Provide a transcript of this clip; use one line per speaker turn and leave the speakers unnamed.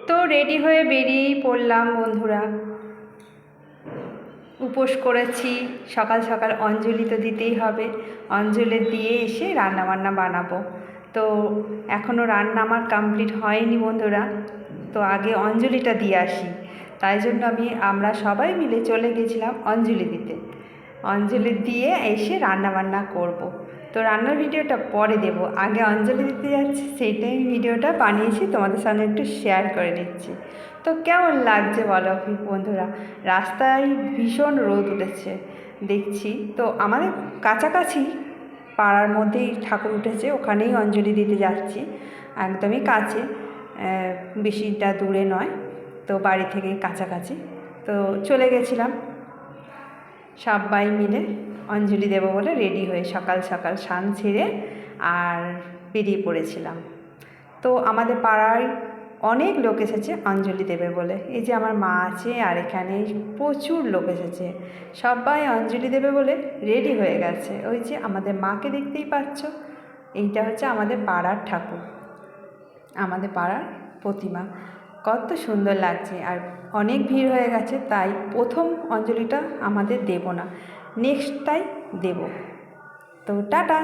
তো রেডি হয়ে বেরিয়েই পড়লাম বন্ধুরা। উপোস করেছি, সকাল সকাল অঞ্জলি তো দিতেই হবে। অঞ্জলি দিয়ে এসে রান্নাবান্না বানাবো। তো এখনও রান্না আমার কমপ্লিট হয়নি বন্ধুরা। তো আগে অঞ্জলিটা দিয়ে আসি, তাই জন্য আমরা সবাই মিলে চলে গেছিলাম অঞ্জলি দিতে। অঞ্জলি দিয়ে এসে রান্নাবান্না করব। তো রান্নার ভিডিওটা পরে দেব, আগে অঞ্জলি দিতে যাচ্ছি, সেইটাই ভিডিওটা বানিয়েছি, তোমাদের সামনে একটু শেয়ার করে নিচ্ছি। তো কেমন লাগছে বলো বন্ধুরা? রাস্তায় ভীষণ রোদ উঠেছে দেখছি। তো আমাদের কাছাকাছি পাড়ার মধ্যেই ঠাকুর উঠেছে, ওখানেই অঞ্জলি দিতে যাচ্ছি। একদমই কাছে, বেশিটা দূরে নয়, তো বাড়ি থেকে কাছাকাছি। তো চলে গেছিলাম সবাই মিলে অঞ্জলি দেব বলে রেডি হয়ে, সকাল সকাল স্নান ছেড়ে আর বেরিয়ে পড়েছিলাম। তো আমাদের পাড়ায় অনেক লোক এসেছে অঞ্জলি দেবে বলে। এই যে আমার মা আছে, আর এখানে প্রচুর লোক এসেছে, সবাই অঞ্জলি দেবে বলে রেডি হয়ে গেছে। ওই যে আমাদের মাকে দেখতেই পাচ্ছ, এইটা হচ্ছে আমাদের পাড়ার ঠাকুর, আমাদের পাড়ার প্রতিমা। কত সুন্দর লাগছে, আর অনেক ভিড় হয়ে গেছে, তাই প্রথম অঞ্জলিটা আমাদের দেব না, নেক্সটটাই দেব। তো টাটা।